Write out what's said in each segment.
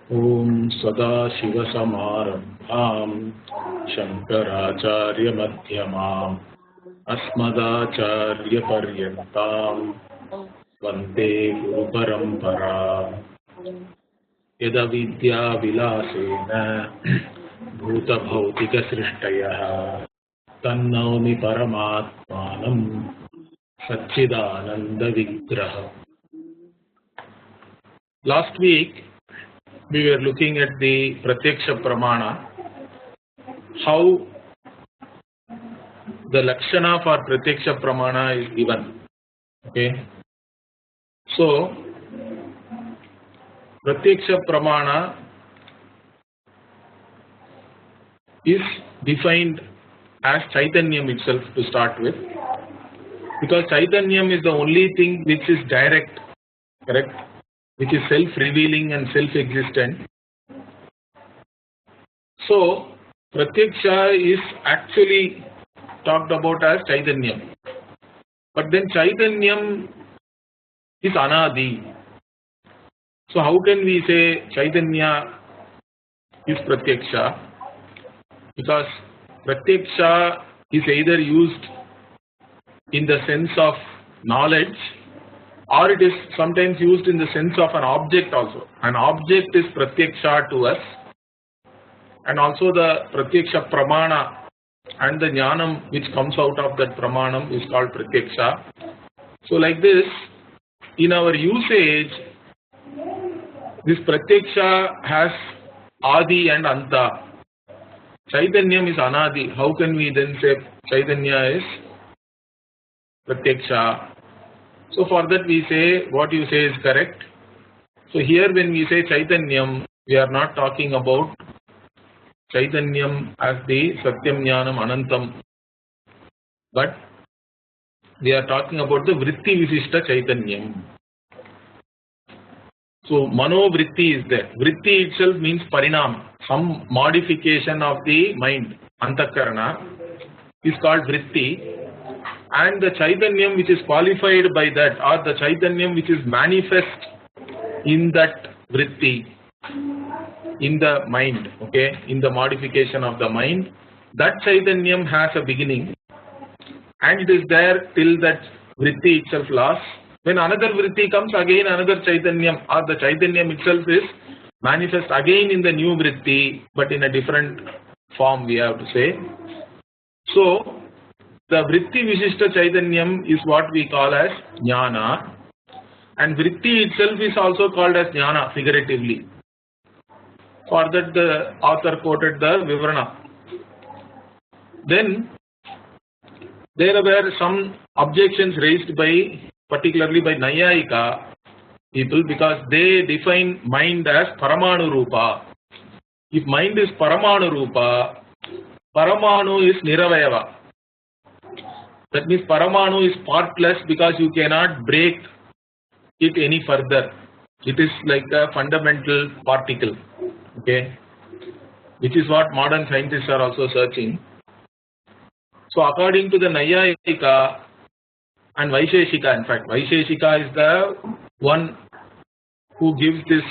Om Sadashivasamārambhām Shankarācārya-madhyamām Asmadācārya-paryantām Vande Guru Parampara Yadavidya Vilasena Bhuta Bhautika Srishtayah Tannaumi Paramatmanam Satchidananda Vigraha. Last week we were looking at the Pratyaksha pramana, how the lakshana for Pratyaksha pramana is given. Okay, so Pratyaksha pramana is defined as Chaitanyam itself to start with, because Chaitanyam is the only thing which is direct, correct, which is self-revealing and self-existent. So Pratyaksha is actually talked about as Chaitanyam, but then Chaitanyam is Anadi. So how can we say Chaitanya is Pratyaksha? Because Pratyaksha is either used in the sense of knowledge, or it is sometimes used in the sense of an object also. An object is Pratyaksha to us, and also the Pratyaksha pramana and the jnanam which comes out of that pramanam is called Pratyaksha. So like this, in our usage, this Pratyaksha has Adi and Anta. Chaitanyam is Anadi. How can we then say Chaitanya is Pratyaksha? So for that we say what you say is correct. So here when we say Chaitanyam, we are not talking about Chaitanyam as the Satyam Jnanam Anantam, but we are talking about the Vritti Visishta Chaitanyam. So Mano Vritti is there. Vritti itself means Parinam, some modification of the mind, Antakarana, is called Vritti. And the Chaitanyam which is qualified by that, or the Chaitanyam which is manifest in that Vritti, in the mind, okay, in the modification of the mind, that Chaitanyam has a beginning and it is there till that Vritti itself lasts. When another Vritti comes, again another Chaitanyam, or the Chaitanyam itself is manifest again in the new Vritti, but in a different form, we have to say. So the Vritti Visishta Chaitanyam is what we call as Jnana, and Vritti itself is also called as Jnana figuratively. For that the author quoted the Vivarana. Then there were some objections raised by, particularly by Nayayika people, because they define mind as Paramanu Rupa. If mind is Paramanu Rupa, Paramanu is Niravayava. That means Paramanu is partless because you cannot break it any further. It is like a fundamental particle, okay, which is what modern scientists are also searching. So according to the Nayayika and Vaisheshika, in fact, Vaisheshika is the one who gives this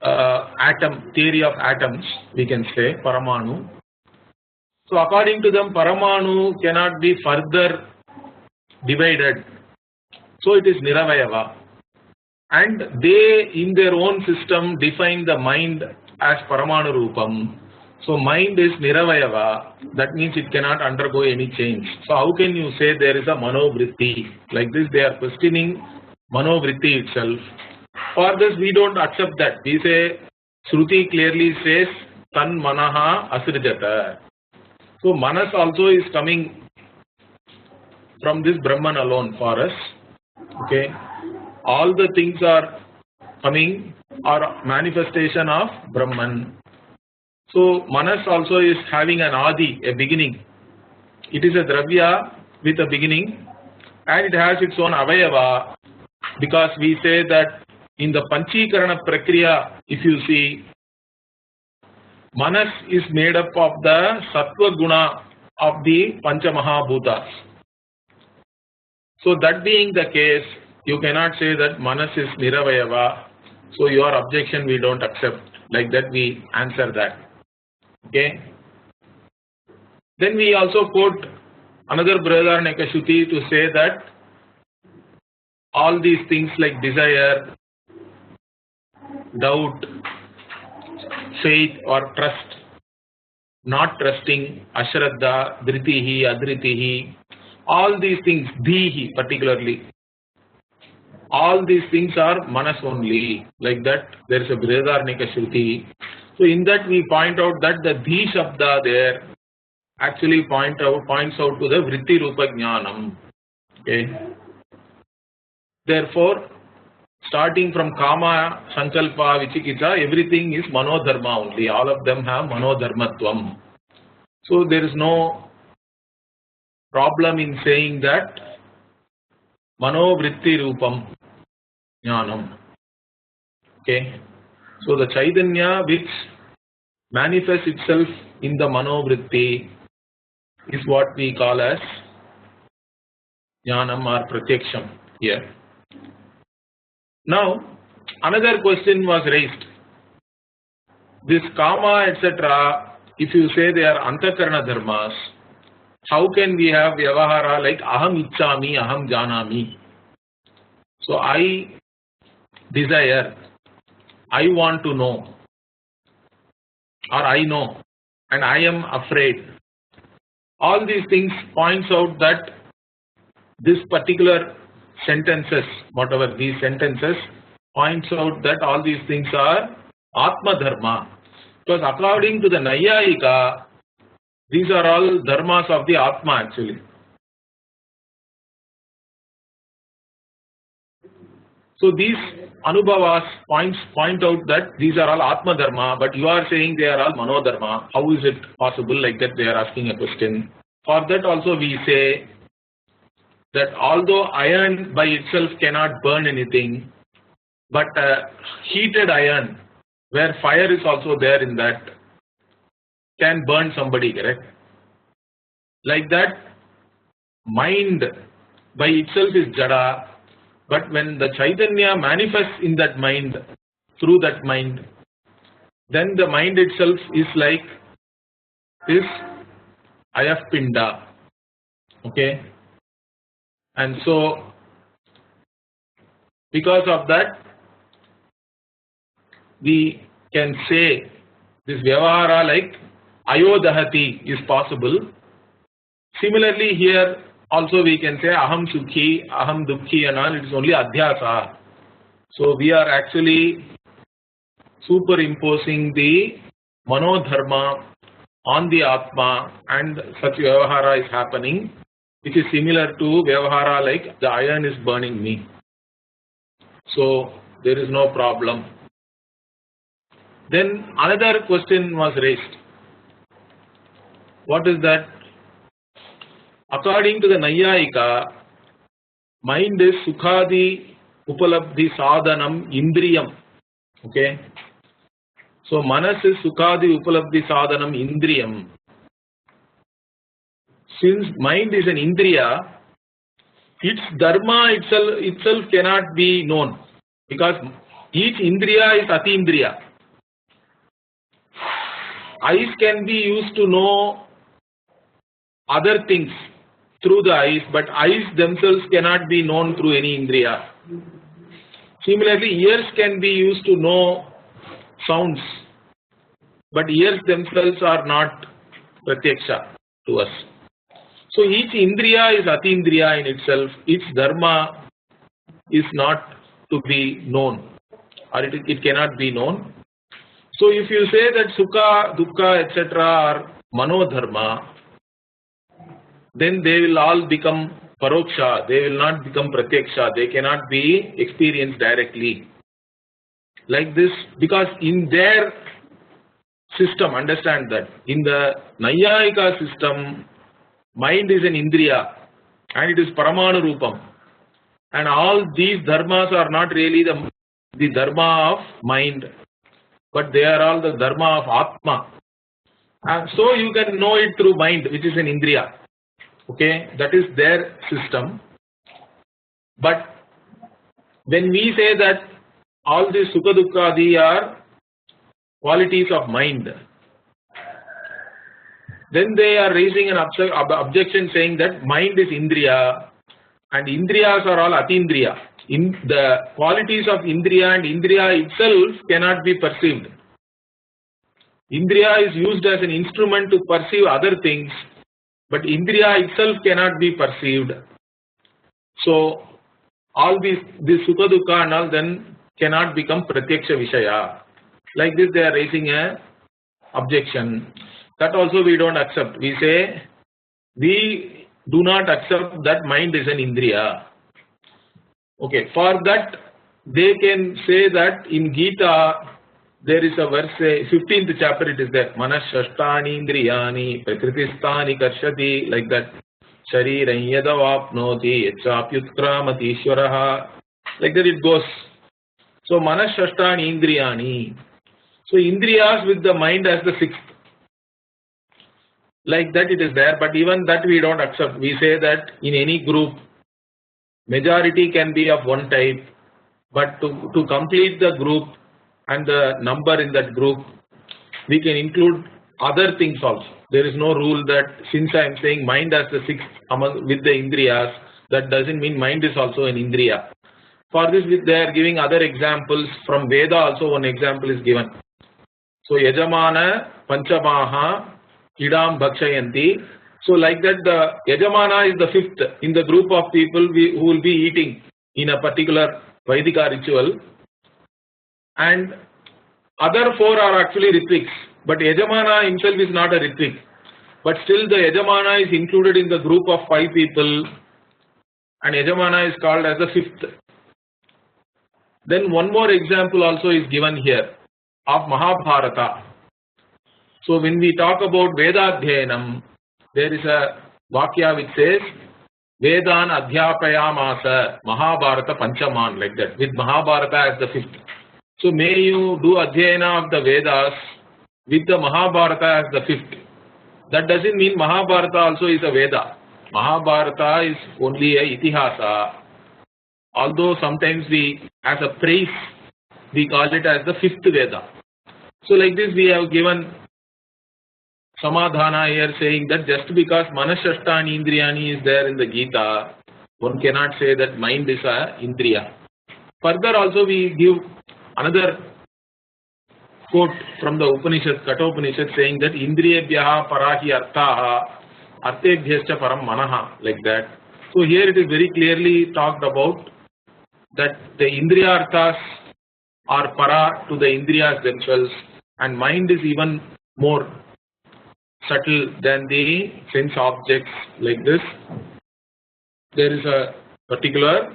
atom, theory of atoms, we can say, Paramanu. So according to them, Paramanu cannot be further divided. So it is Niravayava. And they in their own system define the mind as Paramanu Rupam. So mind is Niravayava. That means it cannot undergo any change. So how can you say there is a Manovritti? Like this they are questioning Manovritti itself. For this we don't accept that. We say Shruti clearly says Tan Manaha Asrijata. So Manas also is coming from this Brahman alone for us. Okay, all the things are coming are manifestation of Brahman. So Manas also is having an Adi, a beginning. It is a Dravya with a beginning and it has its own Avayava, because we say that in the Panchikarana Prakriya, if you see, Manas is made up of the Sattva Guna of the Pancha Mahabhutas. So that being the case, you cannot say that Manas is Niravayava So your objection we don't accept. Like that we answer that. Okay. Then we also quote another Brihadaranyaka Shruti to say that all these things like desire, doubt, faith or trust, not trusting, ashraddha, dhritihi, adhritihi, all these things, dhihi particularly, all these things are manas only. Like that there is a Brihadaranyaka Shruti. So in that we point out that the dhi shabda there actually points out to the vritti rupa jnanam. Okay. Therefore, starting from kama, sankalpa, vichikitsa, everything is manodharma only. All of them have manodharmatvam. So there is no problem in saying that manovritti rupam jnanam. Okay. So the Chaitanya which manifests itself in the manovritti is what we call as jnanam or pratyaksham here. Now, another question was raised. This kama, etc., if you say they are antakarana dharmas, how can we have vyavahara like aham ichchami, aham janami? So I desire, I want to know, or I know, and I am afraid. All these things points out that this particular sentences, whatever these sentences, points out that all these things are Atma Dharma. Because according to the Nayayika, these are all dharmas of the Atma actually. So these Anubhavas point out that these are all Atma Dharma, but you are saying they are all Manodharma. How is it possible? Like that they are asking a question. For that also we say that although iron by itself cannot burn anything, but heated iron, where fire is also there in that, can burn somebody, correct? Like that, mind by itself is jada, but when the Chaitanya manifests in that mind, through that mind, then the mind itself is like this ayafpinda, okay? And so, because of that, we can say this vyavahara like ayodahati is possible. Similarly, here also we can say aham sukhi, aham dukhi and all, it is only adhyasa. So we are actually superimposing the manodharma on the atma, and such vyavahara is happening, which is similar to vyavahara like the iron is burning me. So there is no problem. Then another question was raised. What is that? According to the Nayayika, mind is sukhadi upalabdhi sadhanam indriyam. Okay. So manas is sukhadi upalabdhi sadhanam indriyam. Since mind is an indriya, its dharma itself cannot be known, because each indriya is atindriya. Eyes can be used to know other things through the eyes, but eyes themselves cannot be known through any indriya. Similarly, ears can be used to know sounds, but ears themselves are not pratyaksha to us. So each indriya is atindriya in itself, its dharma is not to be known, or it cannot be known. So if you say that sukha, dukkha, etc. are manodharma, then they will all become paroksha, they will not become pratyaksha, they cannot be experienced directly. Like this, because in their system, understand that, in the Nayayika system, mind is an indriya and it is paramana rupam. And all these dharmas are not really the dharma of mind, but they are all the dharma of Atma. And so you can know it through mind, which is an indriya. Okay, that is their system. But when we say that all these Sukha Dukkha are qualities of mind. Then they are raising an objection saying that mind is Indriya and Indriyas are all Atindriya. The qualities of Indriya and Indriya itself cannot be perceived. Indriya is used as an instrument to perceive other things, but Indriya itself cannot be perceived. So all these Sukha Dukkha and all then cannot become Pratyaksha Vishaya. Like this they are raising a objection. That also we don't accept. We say we do not accept that mind is an Indriya. Okay, for that they can say that in Gita there is a verse, 15th chapter it is there. Manashashtani Indriyani Prakritistani Karshati, like that. Shariram yadavapnoti yachapyutkramati ishvaraha. Like that it goes. So Manashashtani Indriyani. So Indriyas with the mind as the sixth. Like that it is there, but even that we don't accept. We say that in any group, majority can be of one type, but to complete the group and the number in that group, we can include other things also. There is no rule that since I am saying mind as the sixth among with the Indriyas, that doesn't mean mind is also an Indriya. For this they are giving other examples from Veda also. One example is given. So Yajamana Panchamaha Idam Bhakshayanti. So like that the Yajamana is the fifth in the group of people who will be eating in a particular Vaidika ritual, and other four are actually Ritviks, but Yajamana himself is not a Ritvik, but still the Yajamana is included in the group of 5 people and Yajamana is called as the fifth. Then one more example also is given here of Mahabharata. So when we talk about Vedadhyanam, there is a Vakya which says Vedan Adhyapayamasa Mahabharata Panchaman, like that, with Mahabharata as the fifth. So may you do Adhyayana of the Vedas with the Mahabharata as the fifth. That doesn't mean Mahabharata also is a Veda. Mahabharata is only a Itihasa. Although sometimes we, as a praise, we call it as the fifth Veda. So like this we have given Samadhana here saying that just because Manashashtani Indriyani is there in the Gita, one cannot say that mind is a Indriya. Further also we give another quote from the Upanishad, Kata Upanishad, saying that Indriyabhyaha parahi arthaha artebhyascha param manaha, like that. So here it is very clearly talked about that the Indriya arthas are para to the Indriyas themselves, and mind is even more subtle than the sense objects, like this. There is a particular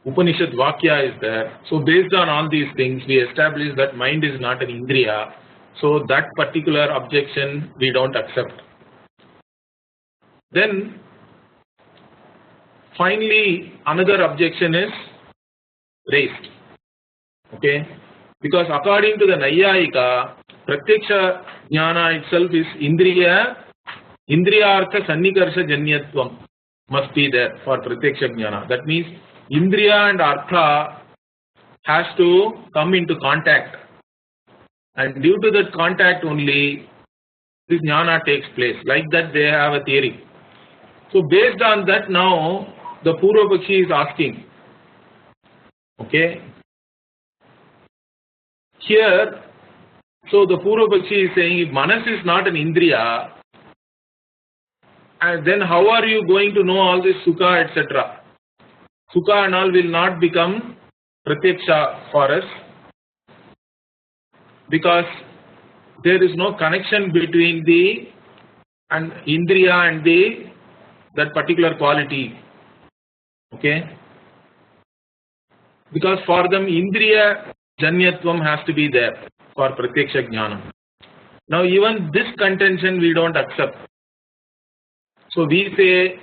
Upanishad Vakya is there. So based on all these things, we establish that mind is not an Indriya. So that particular objection we don't accept. Then finally another objection is raised. Okay, because according to the Naiyayika, Pratyaksha Jnana itself is Indriyartha Sannikarsha Janyatvam must be there for Pratyaksha Jnana. That means Indriya and Artha has to come into contact, and due to that contact only this Jnana takes place. Like that they have a theory. So based on that now the Purvapakshi is asking, okay, here, so the Purvapakshi is saying if Manas is not an Indriya, and then how are you going to know all this Sukha etc.? Sukha and all will not become Pratyaksha for us, because there is no connection between the and Indriya and that particular quality. Okay, because for them Indriya Janyatvam has to be there for Pratyaksha Jnana. Now even this contention we don't accept. So we say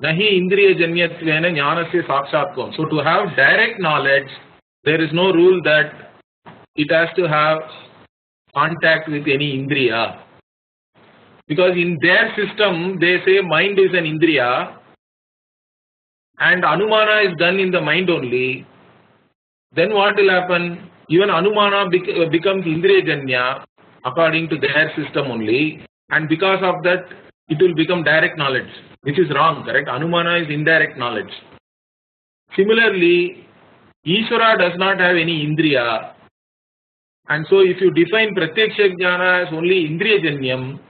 Nahi Indriya Janyatvena Jnanasya Sakshatvam. So to have direct knowledge, there is no rule that it has to have contact with any Indriya. Because in their system they say mind is an Indriya, and Anumana is done in the mind only, then what will happen? Even Anumana becomes Indriyajanya according to their system only, and because of that it will become direct knowledge, which is wrong, correct? Anumana is indirect knowledge. Similarly, Ishvara does not have any Indriya, and so if you define Pratyaksha Jnana as only Indriyajanyam,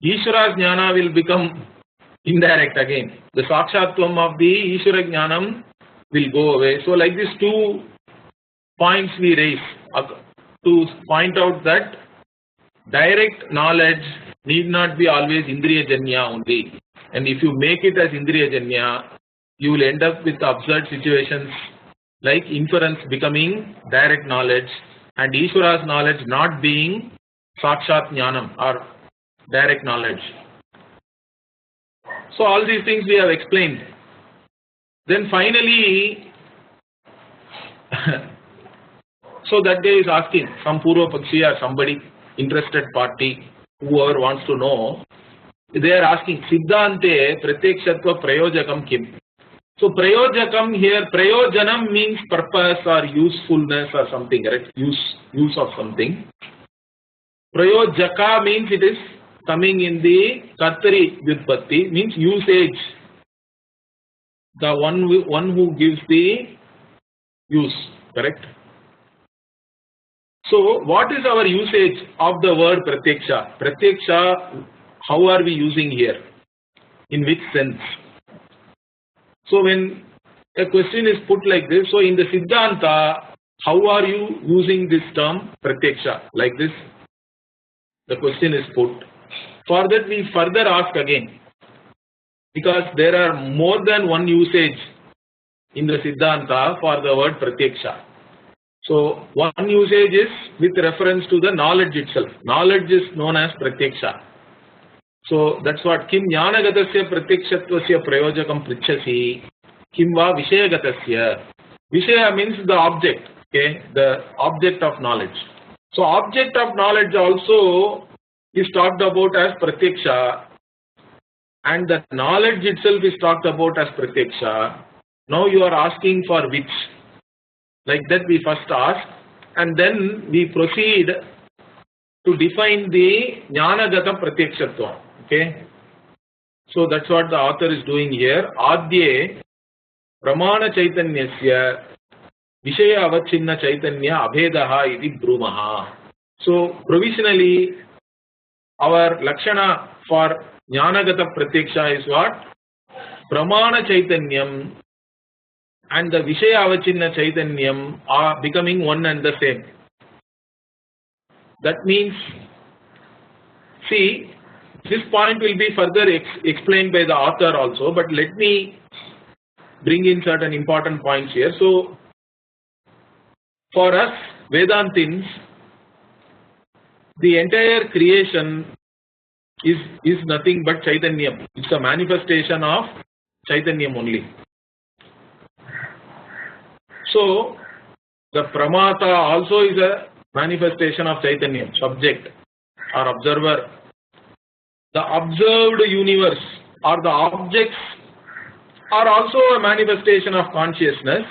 Ishvara's Jnana will become indirect again. The Sakshatvam of the Ishvara Jnanam will go away. So like these 2 points we raise to point out that direct knowledge need not be always Indriyajanya only. And if you make it as Indriyajanya, you will end up with absurd situations like inference becoming direct knowledge and Ishvara's knowledge not being Sakshat Jnanam or direct knowledge. So all these things we have explained. Then finally, so that guy is asking, some Purva Pakshi or somebody, interested party, whoever wants to know, they are asking, Siddhante Pratyakshatva Prayojakam Kim? So Prayojakam here, Prayojanam means purpose or usefulness or something, right? Use of something. Prayojaka means it is coming in the Kartari Vyutpatti, means usage. The one who gives the use, correct? So what is our usage of the word Pratyaksha? Pratyaksha, how are we using here? In which sense? So when a question is put like this, so in the Siddhanta, how are you using this term Pratyaksha? Like this, the question is put. For that we further ask again, because there are more than one usage in the Siddhanta for the word Pratyaksha. So one usage is with reference to the knowledge itself. Knowledge is known as Pratyaksha. So that's what Kim Jnanagatasya Pratyakshatvasya Prayojakam Prichasi Kim va Vishayagatasya. Vishaya means the object, okay, the object of knowledge. So object of knowledge also is talked about as Pratyaksha, and the knowledge itself is talked about as Pratyaksha. Now you are asking for which? Like that we first ask, and then we proceed to define the Jnanagata Pratyakshatva. Okay, so that's what the author is doing here. Adye pramana chaitanyasya vishaya avachinna chaitanya abhedaha iti bhramaa. So provisionally our lakshana for Jnanagata Pratyaksha is what? Pramana chaitanyam and the vishaya avachinna chaitanyam are becoming one and the same. That means, see, this point will be further explained by the author also, but let me bring in certain important points here. So, for us Vedantins, the entire creation is nothing but Chaitanyam. It's a manifestation of Chaitanyam only. So, the Pramata also is a manifestation of Chaitanyam, subject or observer. The observed universe or the objects are also a manifestation of consciousness,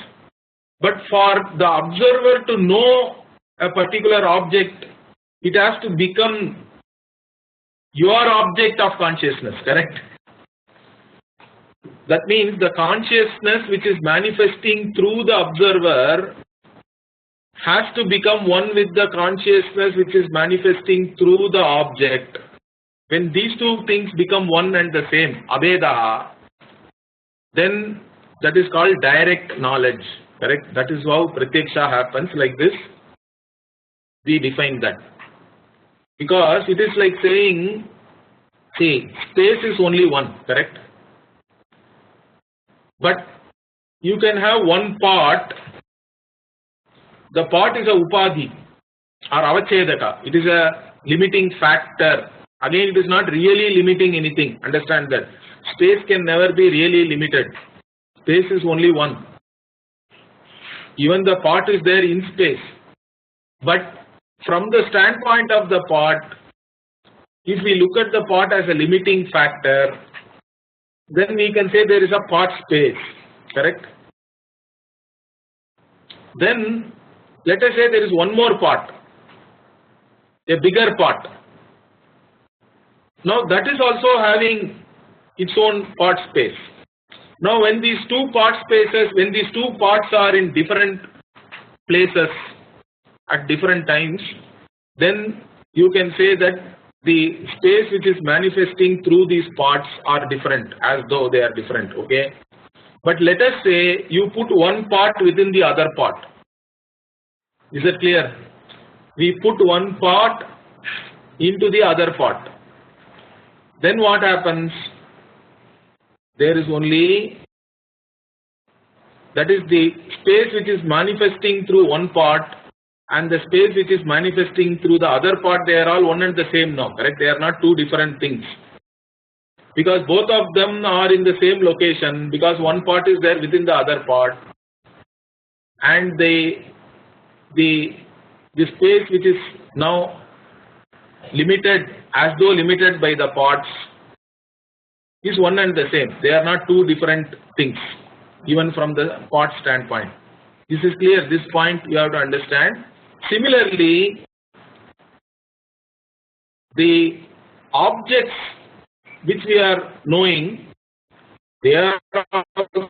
but for the observer to know a particular object, it has to become your object of consciousness, correct? That means the consciousness which is manifesting through the observer has to become one with the consciousness which is manifesting through the object. When these two things become one and the same, abheda, then that is called direct knowledge, correct? That is how Pratyaksha happens like this. We define that. Because it is like saying, see, space is only one, correct? But you can have one part, the part is a upadhi or avachedaka, it is a limiting factor. Again, it is not really limiting anything, understand that. Space can never be really limited. Space is only one. Even the part is there in space. But from the standpoint of the part, if we look at the part as a limiting factor, then we can say there is a part space. correct? Then let us say there is one more part, a bigger part. Now that is also having its own part space. Now when these two part spaces, when these two parts are in different places at different times, then you can say that the space which is manifesting through these parts are different, as though they are different, okay? But let us say you put one part within the other part. Is that clear? We put one part into the other part. Then what happens? There is only, that is the space which is manifesting through one part and the space which is manifesting through the other part, they are all one and the same now, correct? They are not two different things. Because both of them are in the same location, because one part is there within the other part, and the space which is now limited, as though limited by the parts, is one and the same. They are not two different things, even from the part standpoint. This is clear. This point you have to understand. Similarly, the objects which we are knowing, they are also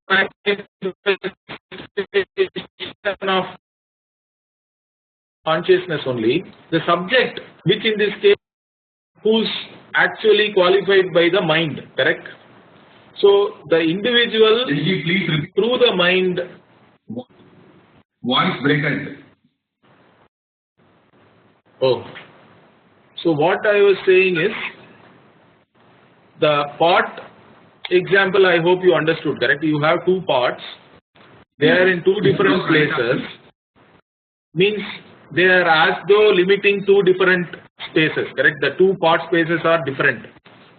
manifestation of consciousness only. The subject, which in this case, who's actually qualified by the mind, correct? So the individual through the mind. Voice break. Oh, so what I was saying is, the part example, I hope you understood, correct? You have two parts, they are in two different places, means they are as though limiting two different spaces, correct? The two part spaces are different,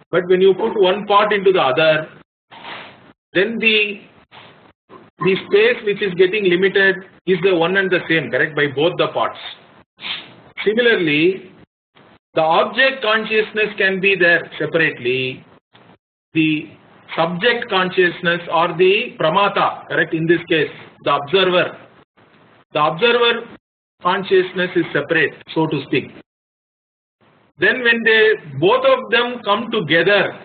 but when you put one part into the other, then the space which is getting limited is the one and the same, correct, by both the parts. Similarly, the object consciousness can be there separately. The subject consciousness or the pramata, correct, in this case, the observer. The observer consciousness is separate, so to speak. Then when both of them come together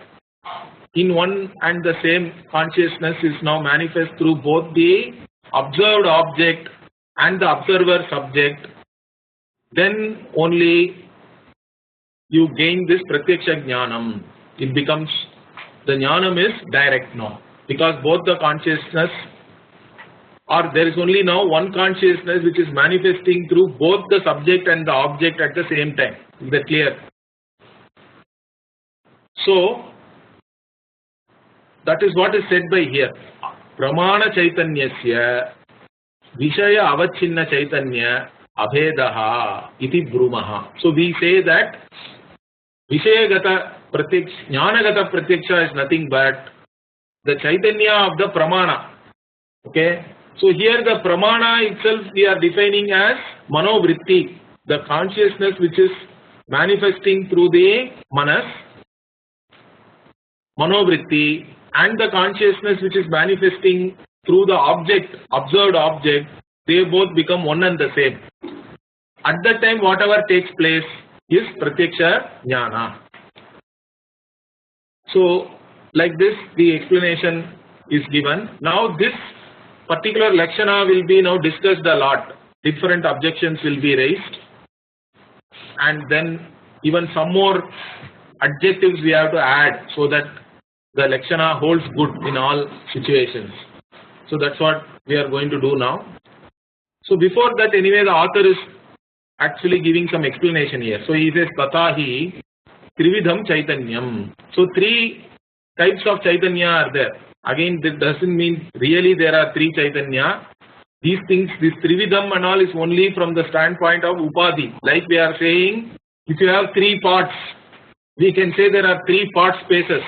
in one and the same consciousness is now manifest through both the observed object and the observer subject, then only you gain this pratyaksha jnanam. It becomes, the jnanam is direct now, because both the consciousness, or there is only now one consciousness which is manifesting through both the subject and the object at the same time. Is that clear? So that is what is said by here. Pramana chaitanyasya vishaya avachinna chaitanya abhedaha iti bhramaa. So we say that vishayagata pratyaksha, jnanagata pratyaksha is nothing but the chaitanya of the pramana. Okay. So here the pramana itself we are defining as manovritti, the consciousness which is manifesting through the manas, manovritti, and the consciousness which is manifesting through the object, observed object, they both become one and the same. At that time whatever takes place is pratyaksha jnana. So like this the explanation is given. Now this particular lakshana will be now discussed a lot. Different objections will be raised, and then even some more adjectives we have to add so that the lakshana holds good in all situations. So that's what we are going to do now. So before that, anyway, the author is actually giving some explanation here. So he says tatahi trividham chaitanyam. So three types of chaitanya are there. Again, this doesn't mean really there are three chaitanya. These things, this trividham and all is only from the standpoint of upadhi. Like we are saying, if you have three parts, we can say there are three part spaces.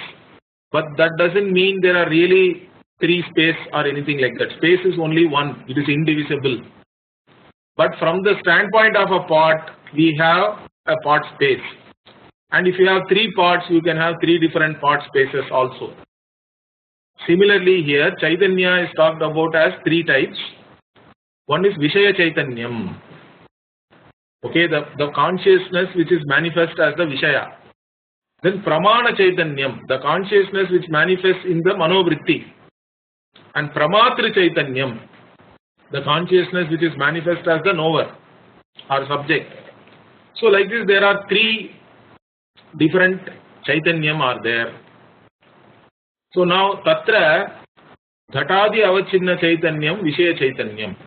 But that doesn't mean there are really three space or anything like that. Space is only one, it is indivisible. But from the standpoint of a part, we have a part space. And if you have three parts, you can have three different part spaces also. Similarly here, Chaitanya is talked about as three types. One is Vishaya Chaitanyam. Okay, the consciousness which is manifest as the Vishaya. Then Pramana Chaitanyam, the consciousness which manifests in the Manovritti. And Pramatra Chaitanyam, the consciousness which is manifest as the knower or subject. So like this there are three different Chaitanyam are there. So now Tatra Ghatadi Avachinna Chaitanyam Vishaya Chaitanyam.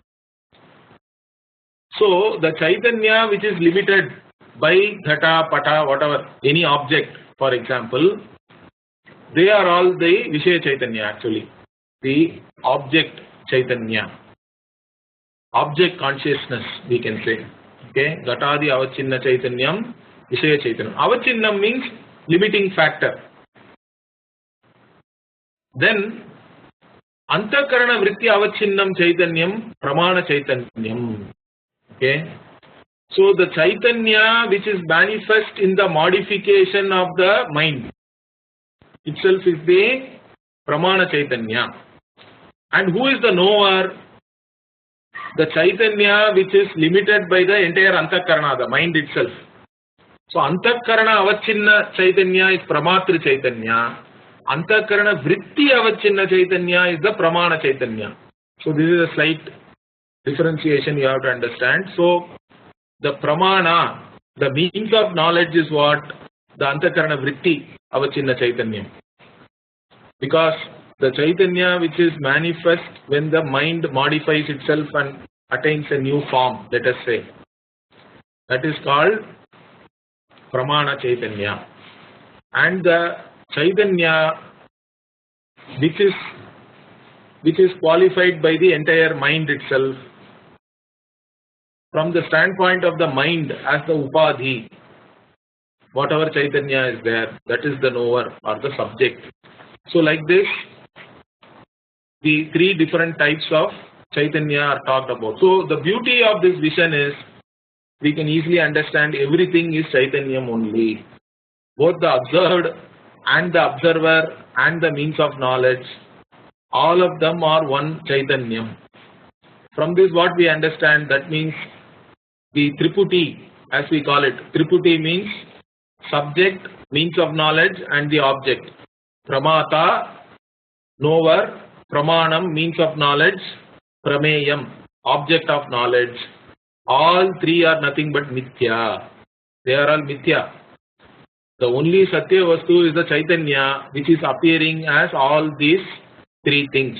So the Chaitanya which is limited by Ghata, Pata, whatever, any object, for example, they are all the Vishaya Chaitanya actually. The object Chaitanya. Object consciousness we can say. Okay, Ghatadi Avachinna Chaitanyam Vishaya Chaitanyam. Avachinnam means limiting factor. Then Antakarana Vritti Avachinnam Chaitanyam Pramana Chaitanyam. Okay. So the Chaitanya which is manifest in the modification of the mind itself is the Pramana Chaitanya. And who is the knower? The Chaitanya which is limited by the entire Antakarana, the mind itself. So Antakarana Avachinna Chaitanya is Pramatra Chaitanya. Antakarana Vritti Avachinna Chaitanya is the Pramana Chaitanya. So this is a slight differentiation you have to understand. So the pramana, the means of knowledge is what? The Antakarana Vritti Avachinna Chaitanya. Because the Chaitanya which is manifest when the mind modifies itself and attains a new form, let us say, that is called Pramana Chaitanya. And the Chaitanya which is qualified by the entire mind itself, from the standpoint of the mind as the Upadhi, whatever Chaitanya is there, that is the knower or the subject. So like this, the three different types of Chaitanya are talked about. So the beauty of this vision is, we can easily understand everything is Chaitanyam only. Both the observed and the observer and the means of knowledge, all of them are one Chaitanyam. From this what we understand, that means the Triputi, as we call it. Triputi means subject, means of knowledge and the object. Pramata, knower, pramanam, means of knowledge, prameyam, object of knowledge. All three are nothing but mithya. They are all mithya. The only Satya Vastu is the Chaitanya which is appearing as all these three things.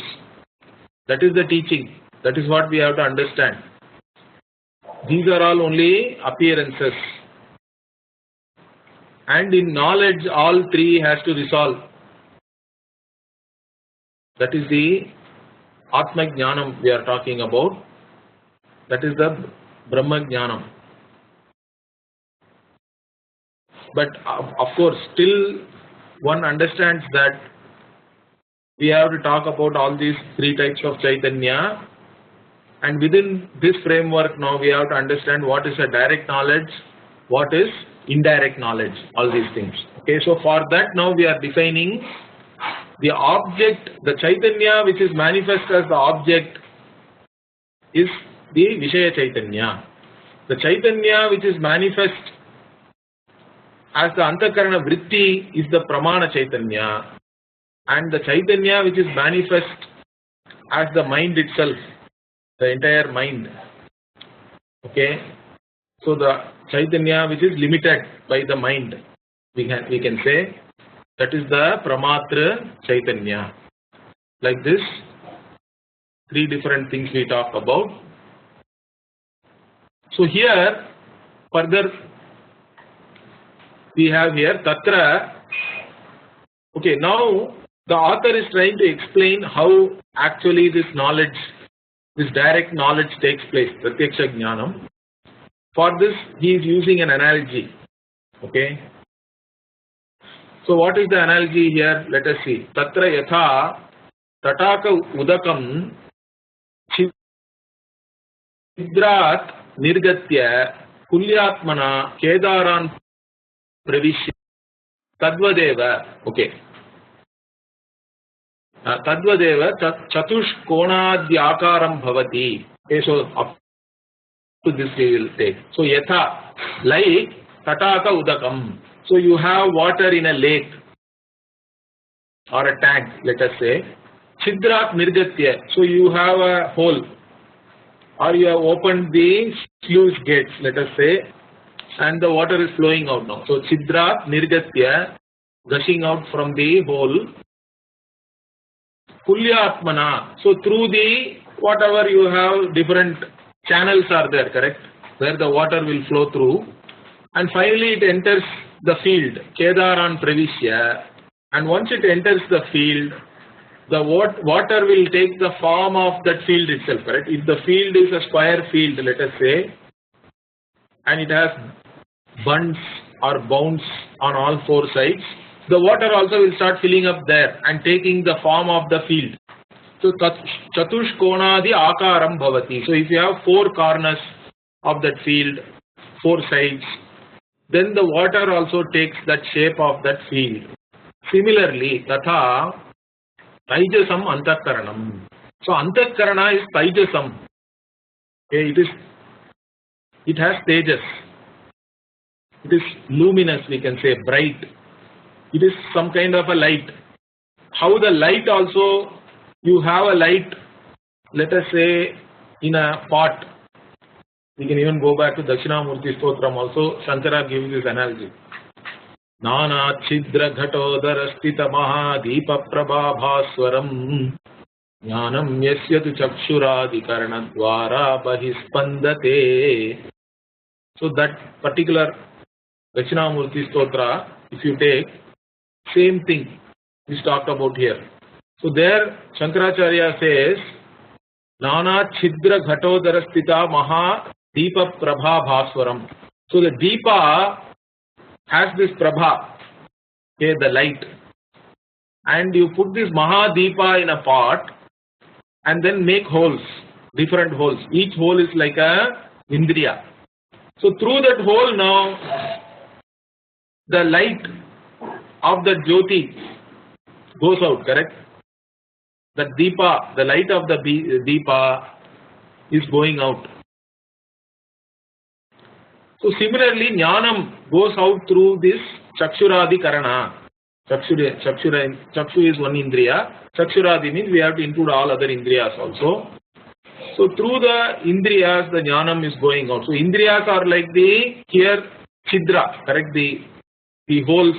That is the teaching. That is what we have to understand. These are all only appearances. And in knowledge, all three has to resolve. That is the Atma Jnanam we are talking about. That is the Brahma Jnanam. But of course, still one understands that we have to talk about all these three types of Chaitanya. And within this framework now we have to understand what is a direct knowledge, what is indirect knowledge, all these things. Okay, so for that now we are defining the object, the Chaitanya which is manifest as the object is the Vishaya Chaitanya. The Chaitanya which is manifest as the Antakarana Vritti is the Pramana Chaitanya. And the Chaitanya which is manifest as the mind itself, the entire mind. Okay, so the Chaitanya which is limited by the mind, we can say, that is the Pramatra Chaitanya. Like this, three different things we talk about. So here further we have here Tatra. Okay, now the author is trying to explain how actually this knowledge, this direct knowledge takes place, Pratyaksha Jnanam. For this he is using an analogy. Okay. So what is the analogy here? Let us see. Tatra yatha tataka udakam chidrat nirgatya kulyatmana kedaran pravishya tadvadeva. Okay. Tadvadeva chatushkonadhyakaram bhavati. Okay, so up to this we will take. So yatha, like tataka udakam. So you have water in a lake or a tank, let us say. Chidrat nirgatya. So you have a hole, or you have opened the sluice gates, let us say, and the water is flowing out now. So chidrat nirgatya, gushing out from the hole. Pulyatmana. So through the whatever you have, different channels are there, correct? Where the water will flow through, and finally it enters the field. Kedaran pravishya, and once it enters the field, the water will take the form of that field itself, correct? If the field is a square field, let us say, and it has bunds or bounds on all four sides, the water also will start filling up there and taking the form of the field. So chatushkonadi akaram bhavati. So if you have four corners of that field, four sides, then the water also takes that shape of that field. Similarly, tatha taijasam antakaranam. So antakarana is taijasam. Okay, it has tejas. It is luminous, we can say, bright. It is some kind of a light. How the light also, you have a light, let us say, in a pot. We can even go back to Dakshinamurti Stotram also. Shankara gives this analogy. Nana chidra ghatodara stita maha deepa prabhabhaswaram jnanam yasyatu chakshuradi karana dvara bahispandate. So that particular Dakshinamurti Stotra, if you take, same thing is talked about here. So there Shankaracharya says, Nana chidra ghatodara stita maha deepa prabha bhaswaram. So the deepa has this prabha, okay, the light, and you put this maha deepa in a pot and then make holes, different holes. Each hole is like a indriya. So through that hole now, the light of the jyoti goes out, correct? The deepa, the light of the deepa is going out. So similarly, jnanam goes out through this chakshuradi karana. Chakshu is one indriya. Chakshuradi means we have to include all other indriyas also. So through the indriyas, the jnanam is going out. So indriyas are like the here chidra, correct? The holes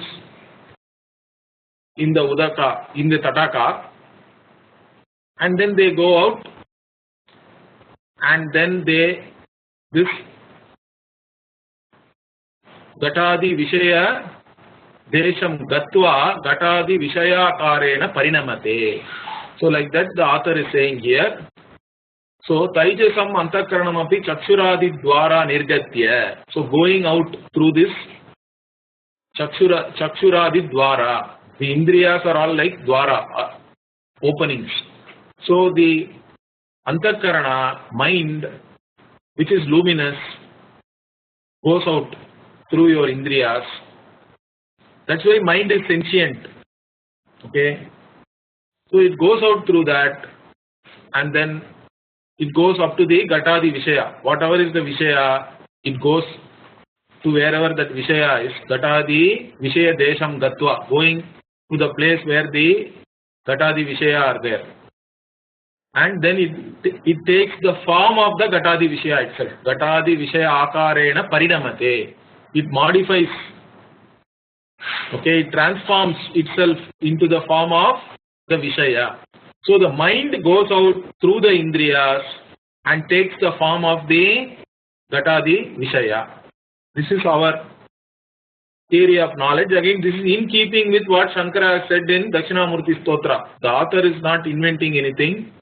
in the udaka, in the tataka, and then they go out, and then this gatadi vishaya desham gatva gatadi vishayakarena parinamate. So like that the author is saying here. So taijasam antakaranam api chakshuradi dwara nirgatya. So going out through this chakshuradi dwara. The indriyas are all like dwara, openings. So the antakarana, mind, which is luminous, goes out through your indriyas. That's why mind is sentient. Okay. So it goes out through that, and then it goes up to the gatadi vishaya. Whatever is the vishaya, it goes to wherever that vishaya is. Gatadi vishaya desham gatva, going to the place where the gatadi vishaya are there. And then it takes the form of the gatadi vishaya itself. Gatadi vishaya akarena parinamate. It modifies. Okay, it transforms itself into the form of the vishaya. So the mind goes out through the indriyas and takes the form of the gatadi vishaya. This is our theory of knowledge. Again, this is in keeping with what Shankara has said in Dakshinamurti Stotra. The author is not inventing anything.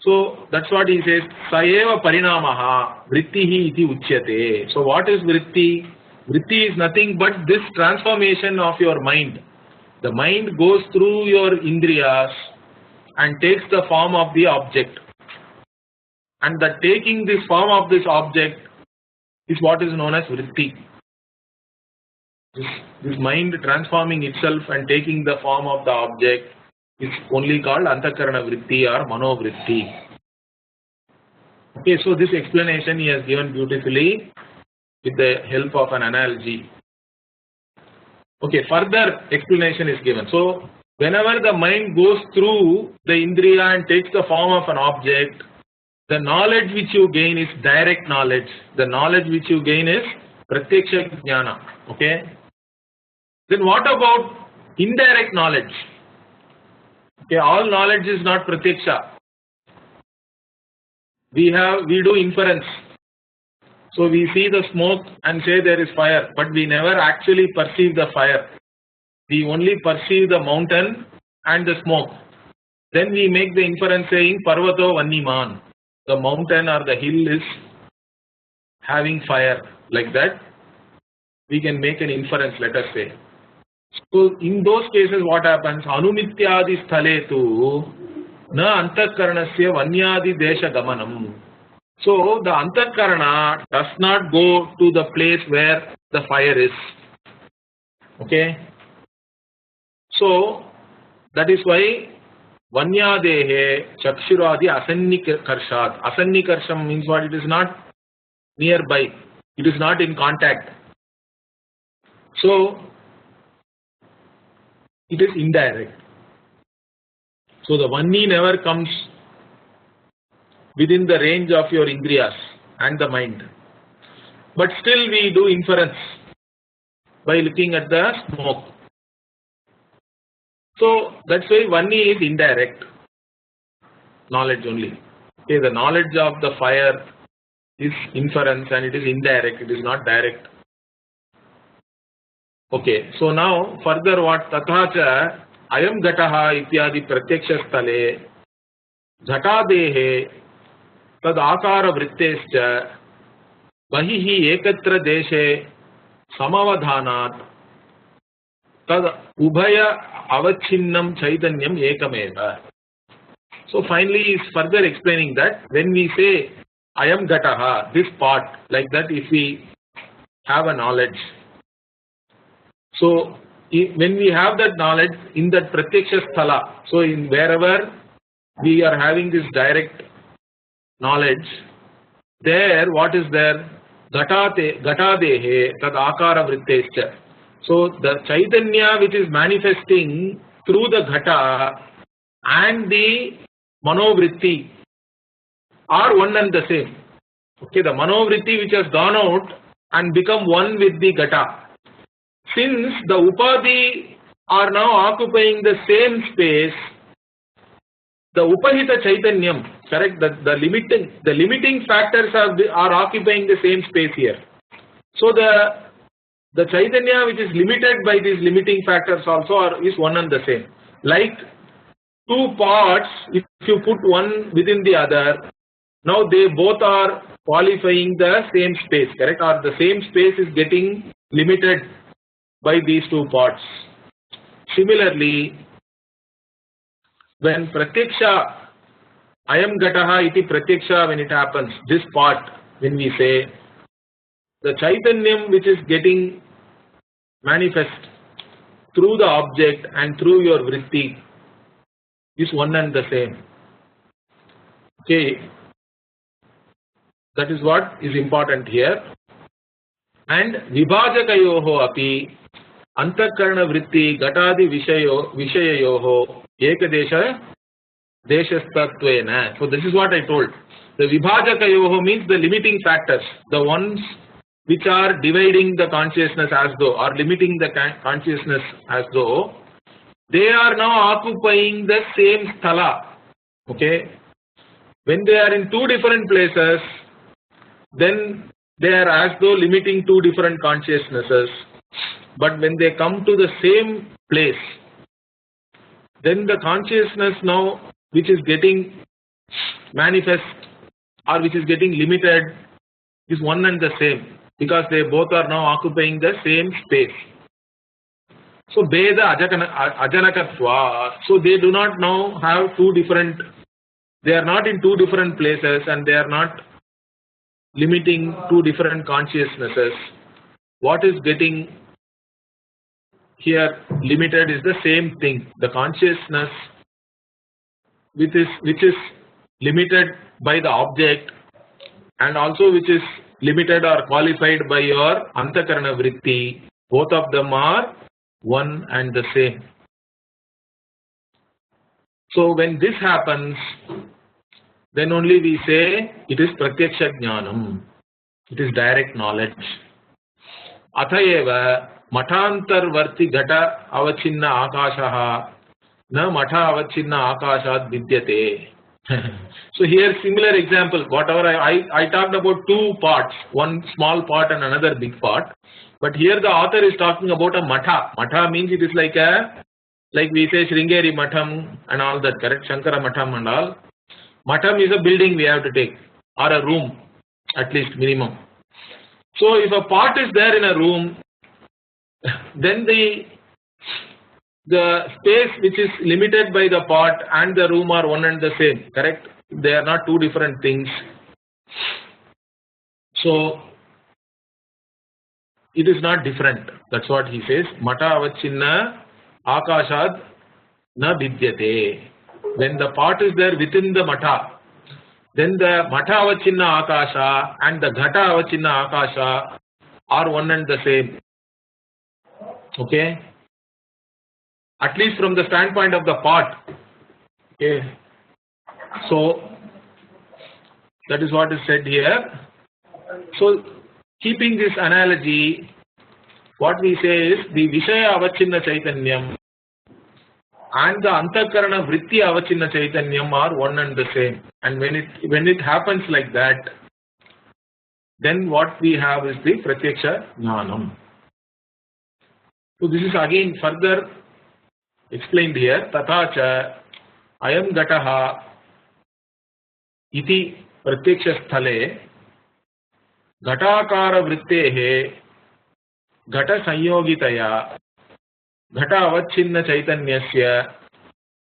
So that's what he says. Saeva parinamaha vrittihi iti uchyate. So what is vritti? Vritti is nothing but this transformation of your mind. The mind goes through your indriyas and takes the form of the object. And that taking this form of this object is what is known as vritti. This mind transforming itself and taking the form of the object It's only called Antakarana Vritti or Mano Vritti. Okay, so this explanation he has given beautifully with the help of an analogy. Okay, further explanation is given. So, whenever the mind goes through the Indriya and takes the form of an object, the knowledge which you gain is direct knowledge. The knowledge which you gain is Pratyaksha Jnana. Okay. Then what about indirect knowledge? Okay, all knowledge is not Pratyaksha. We do inference. So we see the smoke and say there is fire, but we never actually perceive the fire. We only perceive the mountain and the smoke. Then we make the inference saying Parvato Vanniman. The mountain or the hill is having fire. Like that, we can make an inference, let us say. So in those cases what happens? Anumityadi sthale tu na antakaranasya vanyadi desha gamanam. So the antakarana does not go to the place where the fire is. Okay. So that is why vanyadehe chakshuradi asannikarshat. Asannikarsam means what? It is not nearby. It is not in contact. So it is indirect. So the vanni never comes within the range of your indriyas and the mind. But still we do inference by looking at the smoke. So that's why vanni is indirect knowledge only. Okay, the knowledge of the fire is inference and it is indirect, it is not direct. Okay, so now further what? Tathacha ayam gataha ityadi pratyaksha stale ghatadehe tad akara vrittescha bahihi ekatra deshe samavadhanat tad ubhaya avachinnam chaitanyam ekameva. So finally he is further explaining that when we say ayam gataha, this part, like that, if we have a knowledge. So when we have that knowledge in that pratyaksha sthala, so in wherever we are having this direct knowledge, there what is there? Gatadehe tad akara vrittescha. So the chaitanya which is manifesting through the ghata and the manovritti are one and the same. Okay, the manovritti which has gone out and become one with the ghata. Since the upadhi are now occupying the same space, the upahita chaitanyam, correct, the limiting factors are occupying the same space here. So the chaitanya which is limited by these limiting factors also is one and the same. Like two parts, if you put one within the other, now they both are qualifying the same space, correct, or the same space is getting limited by these two parts. Similarly, when pratyaksha, ayam gataha iti pratyaksha, when it happens, this part, when we say, the chaitanyam which is getting manifest through the object and through your vritti is one and the same. Okay, that is what is important here. And vibhajakayoho api antakarana vritti gatadi vishayayoho ekadesha deshastattvena. So this is what I told. The vibhajakayoho means the limiting factors, the ones which are dividing the consciousness as though, or limiting the consciousness as though, they are now occupying the same sthala. Okay, when they are in two different places, then they are as though limiting two different consciousnesses. But when they come to the same place, then the consciousness now which is getting manifest or which is getting limited is one and the same, because they both are now occupying the same space. So Beda Ajanakatva, so they do not now have two different, they are not in two different places and they are not limiting two different consciousnesses. What is getting here limited is the same thing. The consciousness which is limited by the object, and also which is limited or qualified by your antakarana vritti, both of them are one and the same. So when this happens, then only we say it is pratyaksha jnanam, it is direct knowledge. Athayeva mathantarvarti ghata avachinna akashaha na matha avachinna akashat vidyate. So here similar example, whatever I talked about two parts, one small part and another big part, but here the author is talking about a matha. Matha means it is like we say Sringeri Matham and all that, correct? Shankara Matham and all. Matham is a building we have to take, or a room, at least minimum. So if a pot is there in a room, then the space which is limited by the pot and the room are one and the same, correct? They are not two different things. So it is not different. That's what he says. Mata avachinna akashad na vidyate. When the pot is there within the mata, then the mata avachinna akasha and the ghata avachinna akasha are one and the same. Okay? At least from the standpoint of the pot. Okay? So that is what is said here. So keeping this analogy, what we say is the Vishaya avachinna chaitanyam and the antakarana vritti avachinna chaitanyam are one and the same. And when it happens like that, then what we have is the pratyaksha jnanam. So this is again further explained here. Tatacha ayam gataha iti pratyaksha sthale ghatakara vrittehe ghata sanyogitaya ghata avachinna chaitanyasya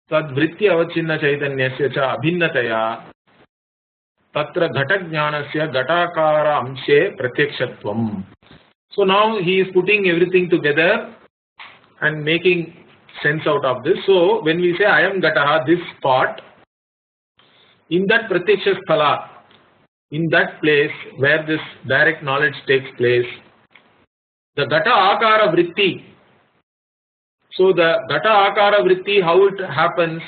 tad vritti avachinna chaitanyasya cha abhinnataya tatra ghata jnanasya ghatakara amshe pratyakshatvam. So now he is putting everything together and making sense out of this. So when we say ayam gataha, this part, in that pratyaksha sthala, in that place where this direct knowledge takes place, the gata akara vritti. So the gata akara vritti, how it happens,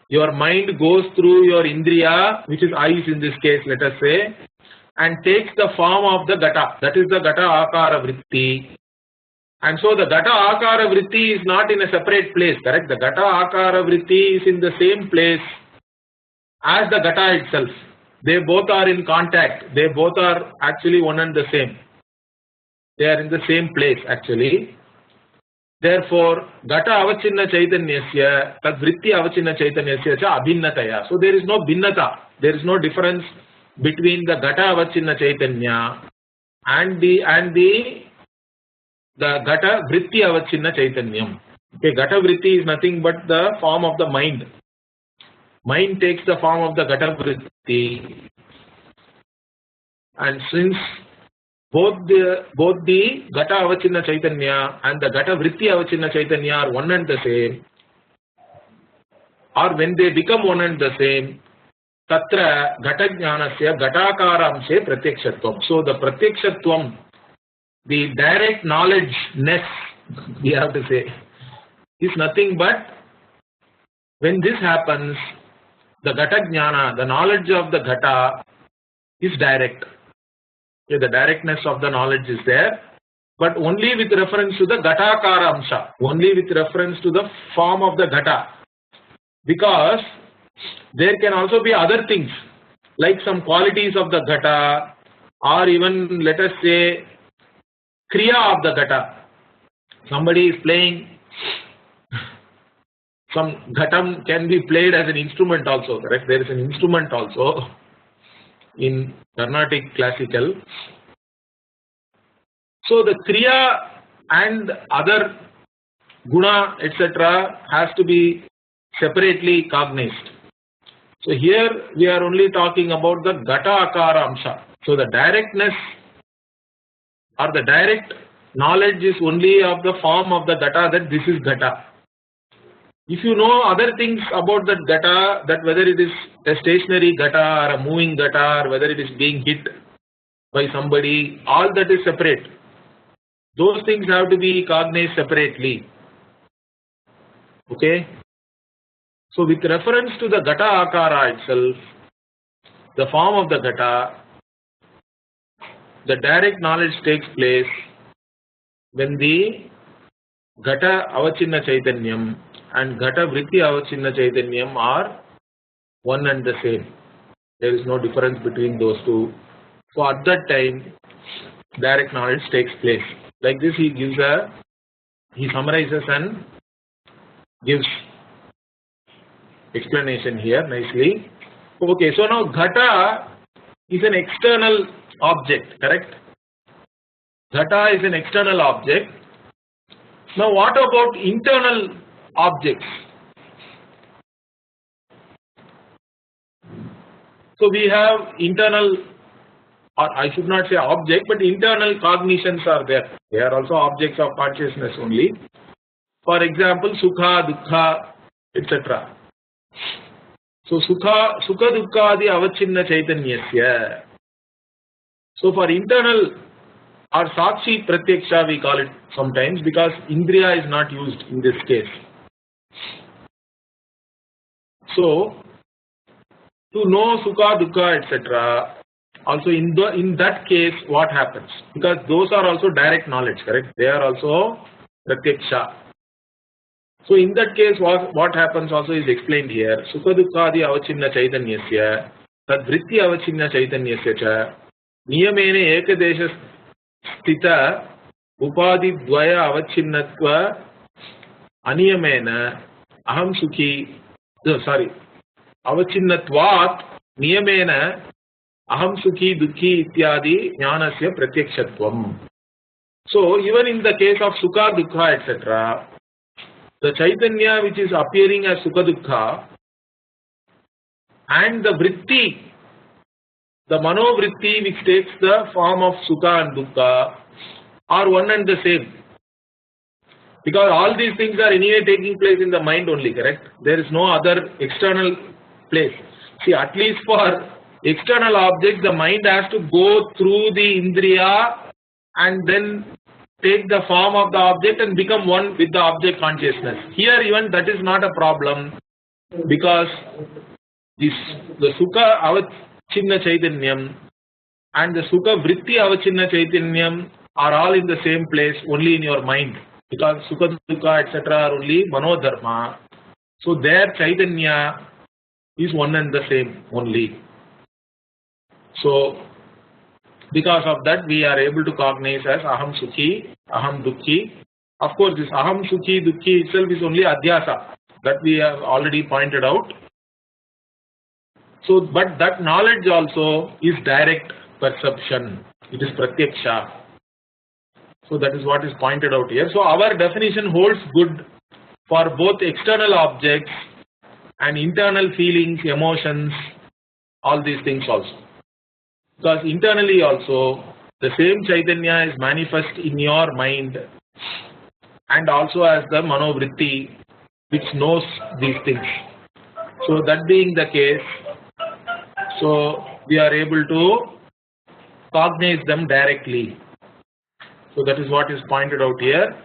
your mind goes through your indriya, which is eyes in this case, let us say, and takes the form of the gata. That is the gata akara vritti. And so the gata akara vritti is not in a separate place, correct? The gata akara vritti is in the same place as the gata itself. They both are in contact. They both are actually one and the same. They are in the same place actually. Therefore, gata avachinna chaitanyasya tad vritti avachinna chaitanyasya cha abhinnataya. So there is no bhinnata. There is no difference between the gata avachinna chaitanya and the gata vritti avachinna chaitanyam. Okay, gata vritti is nothing but the form of the mind. Mind takes the form of the gata vritti, and since both the gata avachinna chaitanya and the gata vritti avachinna chaitanya are one and the same, or when they become one and the same, tatra gata jnanasya gatakara amshe pratyakshatvam. So the pratyakshatvam, the direct knowledge-ness, we have to say, is nothing but when this happens, the gata jnana, the knowledge of the gata is direct. Okay, the directness of the knowledge is there, but only with reference to the gatakara amsha, only with reference to the form of the gata. Because there can also be other things, like some qualities of the gata, or even let us say kriya of the gata. Somebody is playing, some ghatam can be played as an instrument also, correct? There is an instrument also in Carnatic classical. So the kriya and other guna etc. has to be separately cognized. So here we are only talking about the gata akara amsha. So the directness or the direct knowledge is only of the form of the gata, that this is gata. If you know other things about that ghata, that whether it is a stationary ghata or a moving ghata, or whether it is being hit by somebody, all that is separate. Those things have to be cognized separately. Okay? So with reference to the ghata akara itself, the form of the ghata, the direct knowledge takes place when the ghata avachinna chaitanyam and ghata vritti avachinna chaitanyam are one and the same. There is no difference between those two. So at that time, direct knowledge takes place. Like this, he summarizes and gives explanation here nicely. Okay, so now ghata is an external object, correct? Ghata is an external object. Now what about internal objects? So we have internal, or I should not say object, but internal cognitions are there. They are also objects of consciousness only. For example, sukha, dukkha, etc. So sukha dukkha adi avachinna chaitanyasya. So for internal or sakshi pratyaksha we call it sometimes, because indriya is not used in this case. So to know sukha dukkha etc. also in that case what happens? Because those are also direct knowledge, correct? They are also pratyaksha. So in that case what happens also is explained here. Sukha dukkha adi avachinna chaitanyasya tad vritti avachinna chaitanyasya cha niyamene ekadesha sthita upadi dvaya avachinnatva aniyamena aham sukhi avachinnatvat niyamena aham sukhi dukhi ityadi jnanasya pratyakshatvam. So even in the case of sukha dukkha etc., the chaitanya which is appearing as sukha dukkha and the vritti, the manovritti which takes the form of sukha and dukkha are one and the same. Because all these things are anyway taking place in the mind only, correct? There is no other external place. See, at least for external objects, the mind has to go through the indriya and then take the form of the object and become one with the object consciousness. Here even that is not a problem, because the sukha avachinna chaitanyam and the sukha vritti avachinna chaitanyam are all in the same place, only in your mind, because sukha dukkha etc. are only manodharma. So their chaitanya is one and the same only. So because of that we are able to cognize as aham sukhi, aham dukhi. Of course this aham sukhi, dukhi itself is only adhyasa, that we have already pointed out. So but that knowledge also is direct perception, it is pratyaksha. So that is what is pointed out here. So our definition holds good for both external objects and internal feelings, emotions, all these things also. Because internally also the same chaitanya is manifest in your mind and also as the manovritti which knows these things. So that being the case, so we are able to cognize them directly. So that is what is pointed out here.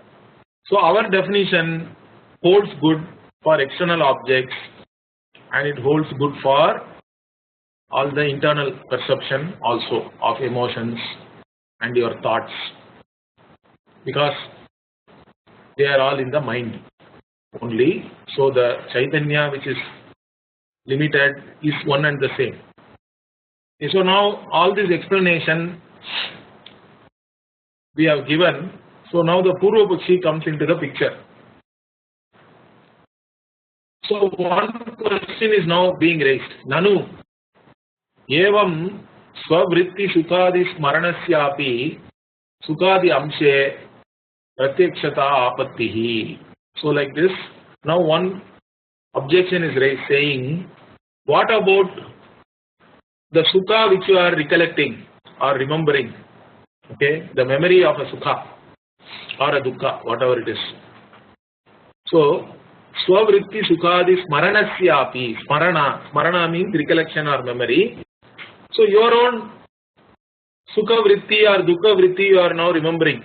So our definition holds good for external objects and it holds good for all the internal perception also of emotions and your thoughts, because they are all in the mind only. So the chaitanya which is limited is one and the same. Okay, so now all this explanation we have given. So now the Purva Pakshi comes into the picture. So one question is now being raised. Nanu evam svavritti sukadi smaranasyapi sukadi amshe pratyakshata apattihi. So like this, now one objection is raised saying, what about the sukha which you are recollecting or remembering? Okay, the memory of a sukha or a dukkha, whatever it is. So Swavritti Sukhadi Smaranasyapi. Smarana means recollection or memory. So your own Sukha Vritti or Dukha Vritti you are now remembering.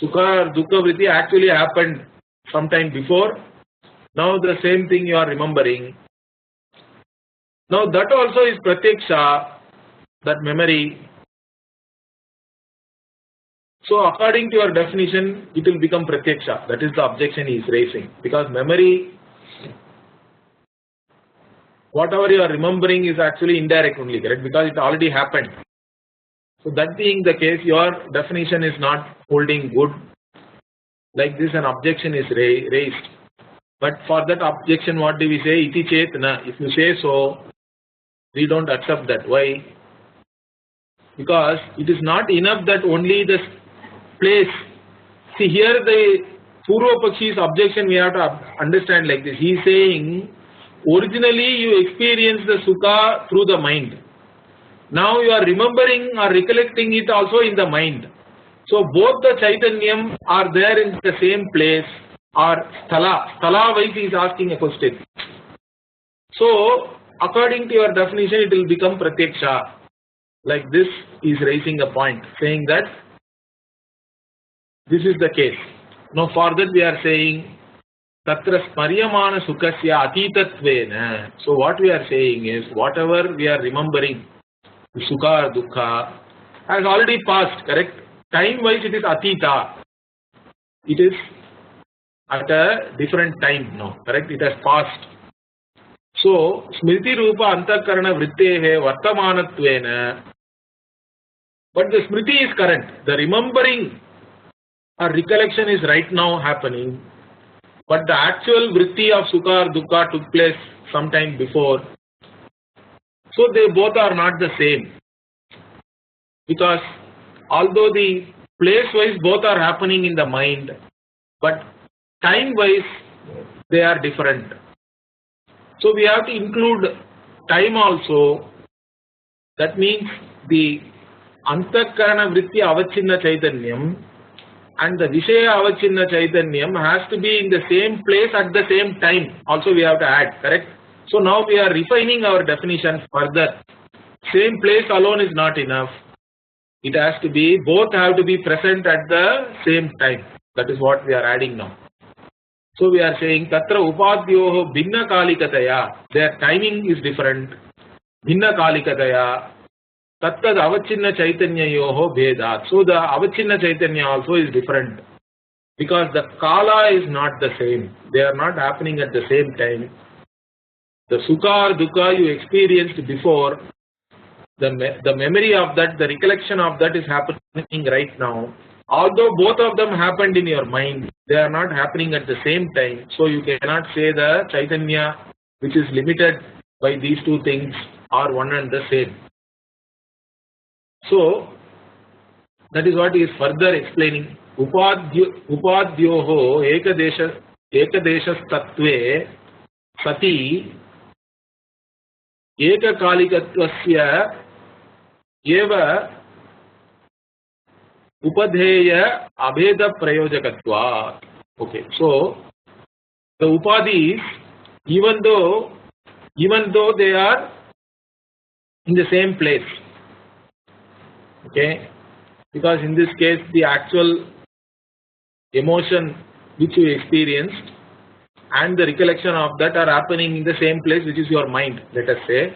Sukha or Dukha Vritti actually happened sometime before. Now the same thing you are remembering. Now that also is Pratyaksha, that memory. So according to your definition, it will become Pratyaksha. That is the objection he is raising. Because memory, whatever you are remembering is actually indirect only, correct? Because it already happened. So that being the case, your definition is not holding good. Like this, an objection is raised. But for that objection, what do we say? Iti chetna. If you say so, we don't accept that. Why? Because it is not enough that only the place. See here the Purva Pakshi's objection we have to understand like this. He is saying, originally you experience the Sukha through the mind. Now you are remembering or recollecting it also in the mind. So both the Chaitanyam are there in the same place or Sthala. Sthala wise he is asking a question. So according to your definition it will become Pratyaksha. Like this he is raising a point saying that this is the case. Now for that we are saying Tatra Smaryamana Sukhasya Atitattvena. So what we are saying is whatever we are remembering, Sukha or Dukha, has already passed, correct? Time wise it is Atita. It is at a different time now, correct? It has passed. So Smriti Rupa Antakarana Vrittehe Vartamanatvena. But the Smriti is current. The remembering or recollection is right now happening. But the actual Vritti of Sukha or Dukha took place sometime before. So they both are not the same. Because although the place wise both are happening in the mind, but time wise they are different. So we have to include time also. That means the Antakarana Vritti Avachinna Chaitanyam and the Vishaya Avachinna Chaitanyam has to be in the same place at the same time. Also we have to add, correct? So now we are refining our definition further. Same place alone is not enough. It has to be, both have to be present at the same time. That is what we are adding now. So we are saying Tatra Upadyoho Bhinna Kalikataya. Their timing is different. Bhinna Kalikataya. Tattad Avachinna Chaitanya Yoho Bhedat. So the Avachinna Chaitanya also is different. Because the Kala is not the same. They are not happening at the same time. The Sukha or Dukha you experienced before, the memory of that, the recollection of that is happening right now. Although both of them happened in your mind, they are not happening at the same time. So you cannot say the Chaitanya which is limited by these two things are one and the same. So that is what he is further explaining. Upadyoho ekadeshas tattve sati ekakalikattvasya eva upadheya abheda prayojakatvat. Okay, so the upadhis, even though they are in the same place, okay, because in this case the actual emotion which you experienced and the recollection of that are happening in the same place, which is your mind, let us say.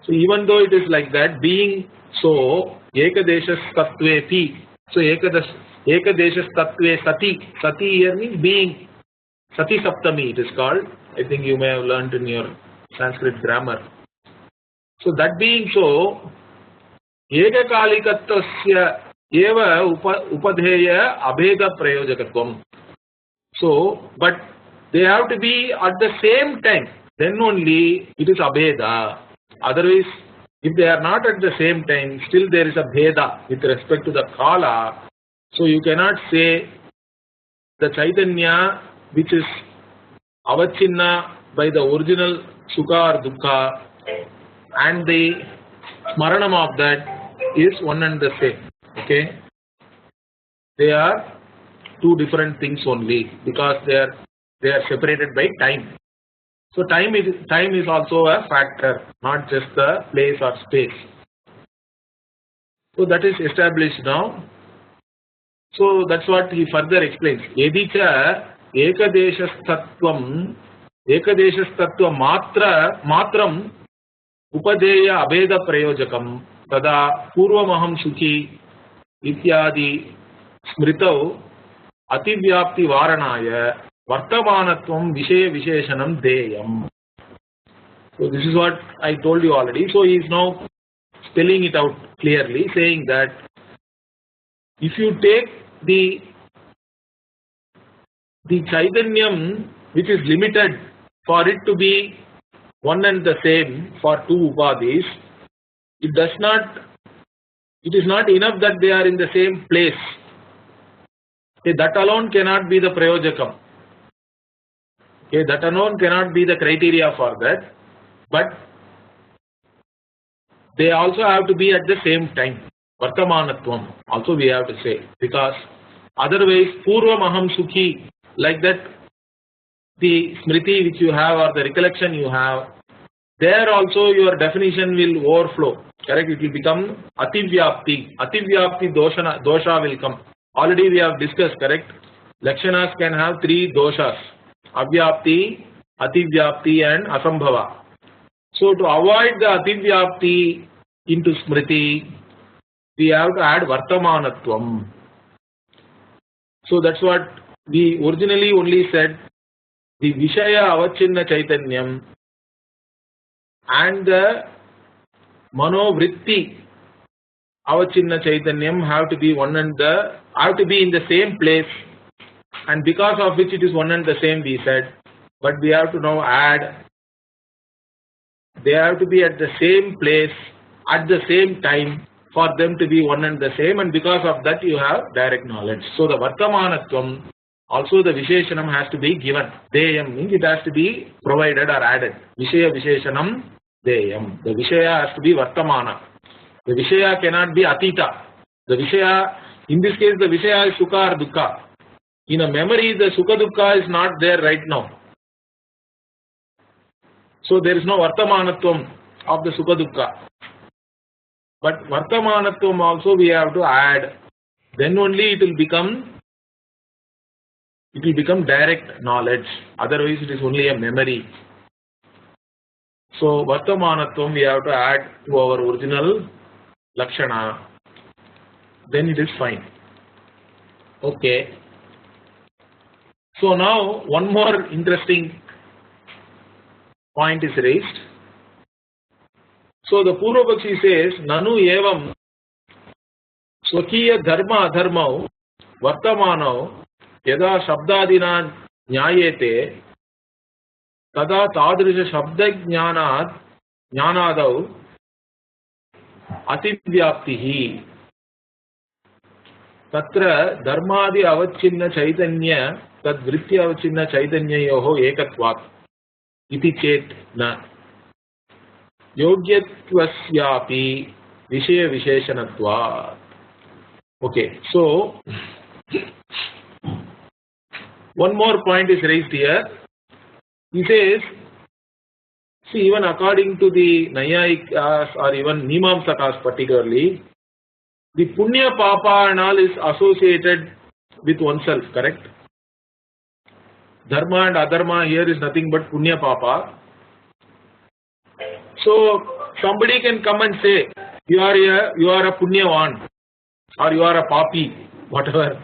So even though it is like that, being so, ekadeshas tattve pi. So ekadeshas tattve sati. Sati here means being. Sati saptami it is called. I think you may have learnt in your Sanskrit grammar. So that being so, ekakalikattvasya eva upadheya abheda prayojakatvam. So, but they have to be at the same time, then only it is abheda. Otherwise, if they are not at the same time, still there is a bheda with respect to the kala. So you cannot say the Chaitanya which is avachinna by the original Sukha or Dukha and the smaranam of that is one and the same. Okay, they are two different things only because they are They are separated by time. So time is also a factor, not just the place or space. So that is established now. So that's what he further explains. Yedicha ekadeshastatvam matram upadeya abeda prayojakam tada purvamaham sukhi ityadi smritau ativyapti varanaya vartamanatvam vishaya visheshanam deyam. So this is what I told you already. So he is now spelling it out clearly, saying that if you take the Chaitanyam which is limited for it to be one and the same for two upadhis, it is not enough that they are in the same place. Okay, that alone cannot be the prayojakam. Okay, that alone cannot be the criteria for that, but they also have to be at the same time. Vartamanatvam also we have to say, because otherwise purvamaham sukhi, like that the smriti which you have or the recollection you have, there also your definition will overflow. Correct? It will become ativyapti. Ativyapti dosha will come. Already we have discussed, correct? Lakshanas can have three doshas: avyapti, ativyapti and asambhava. So to avoid the ativyapti into smriti, we have to add vartamanatvam. So that's what we originally only said. The Vishaya Avachinna Chaitanyam and the Manovritti Avachinna Chaitanyam have to be in the same place, and because of which it is one and the same, we said. But we have to now add, they have to be at the same place at the same time for them to be one and the same, and because of that you have direct knowledge. So the Vartamanatvam, also the Visheshanam has to be given. Deyam means it has to be provided or added. Vishaya Visheshanam Deyam. The Vishaya has to be Vartamana. The Vishaya cannot be Atita. The Vishaya, in this case the Vishaya is Sukha or Dukkha. In a memory the Sukha Dukkha is not there right now. So there is no Vartamanatvam of the Sukha Dukkha. But Vartamanatvam also we have to add. Then only it will become direct knowledge. Otherwise it is only a memory. So Vartamanatvam we have to add to our original Lakshana. Then it is fine. Okay. So now one more interesting point is raised. So the Purvapakshi says, Nanu evam swakiya dharma adharmau vartamanau yada shabdadina nyayete tada tadrisha shabda jnanadau ativyaptihi tatra dharmadi avachinna chaitanya tad vritti avachinna chaitanyayoho ekatvat iti chet na yogyattvasyapi vishaya visheshanatvat. Okay, so one more point is raised here. He says, see, even according to the Nayayikas or even Mimamsakas particularly, the Punya Papa and all is associated with oneself, correct? Dharma and Adharma here is nothing but Punya Papa. So somebody can come and say, you are a Punyavan or you are a Papi, whatever,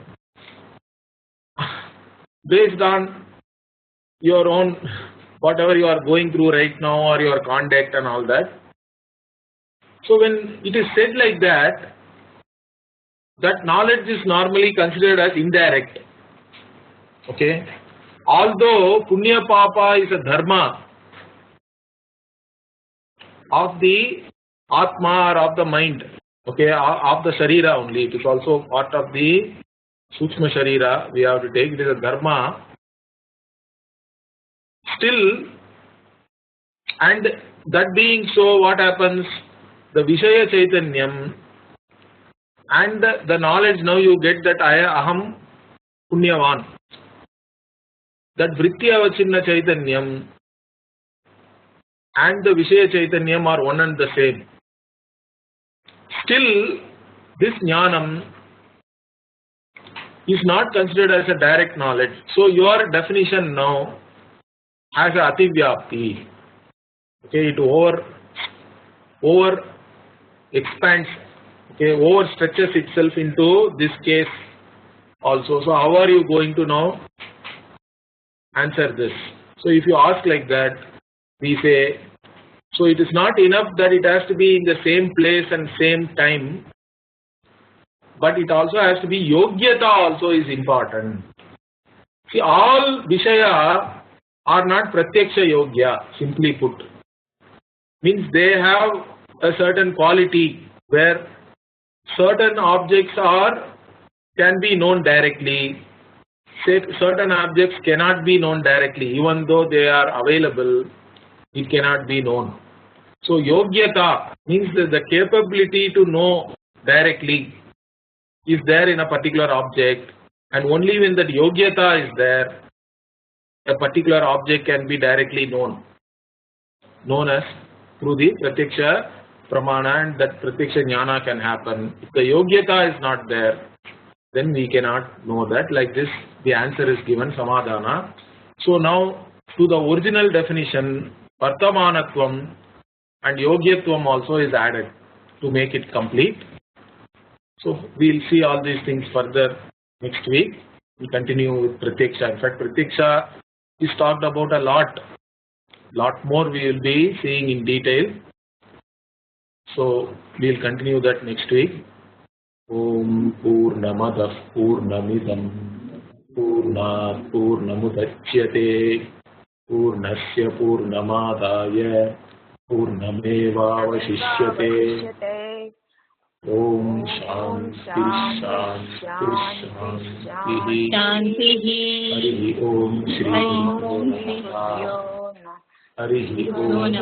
based on your own, whatever you are going through right now or your conduct and all that. So when it is said like that, that knowledge is normally considered as indirect. Okay. Although Punya Papa is a dharma of the Atma or of the mind, okay, of the Sharira only, it is also part of the Sukshma Sharira, we have to take it as a dharma. Still, and that being so, what happens? The Vishaya Chaitanyam and the knowledge now you get that Aham Punyavan. that Vritti-avachinna Chaitanyam and the Vishaya Chaitanyam are one and the same. Still, this Jnanam is not considered as a direct knowledge. So your definition now has a Ativyapti. Okay, it over expands, okay, over stretches itself into this case also. So how are you going to now answer this? So if you ask like that, we say, so it is not enough that it has to be in the same place and same time, but it also has to be Yogyata also is important. See, all Vishaya are not Pratyaksha Yogya, simply put. Means they have a certain quality where certain objects can be known directly, certain objects cannot be known directly, even though they are available, it cannot be known. So Yogyata means that the capability to know directly is there in a particular object, and only when that Yogyata is there, a particular object can be directly known as through the Pratyaksha pramana, and that Pratyaksha jnana can happen. If the Yogyata is not there, then we cannot know that. Like this, the answer is given, Samadhana. So now, to the original definition, Vartamanatvam and Yogyatvam also is added to make it complete. So we'll see all these things further next week. We'll continue with Pratyaksha. In fact, Pratyaksha is talked about a lot more we will be seeing in detail. So we'll continue that next week. Om Purnamadah Purnamidam Purnat Purnamudachyate Purnasya Purnamadaya Purnamevavashishyate. Om Shanti Shanti Shanti. Hari Om Shri Harihi Om.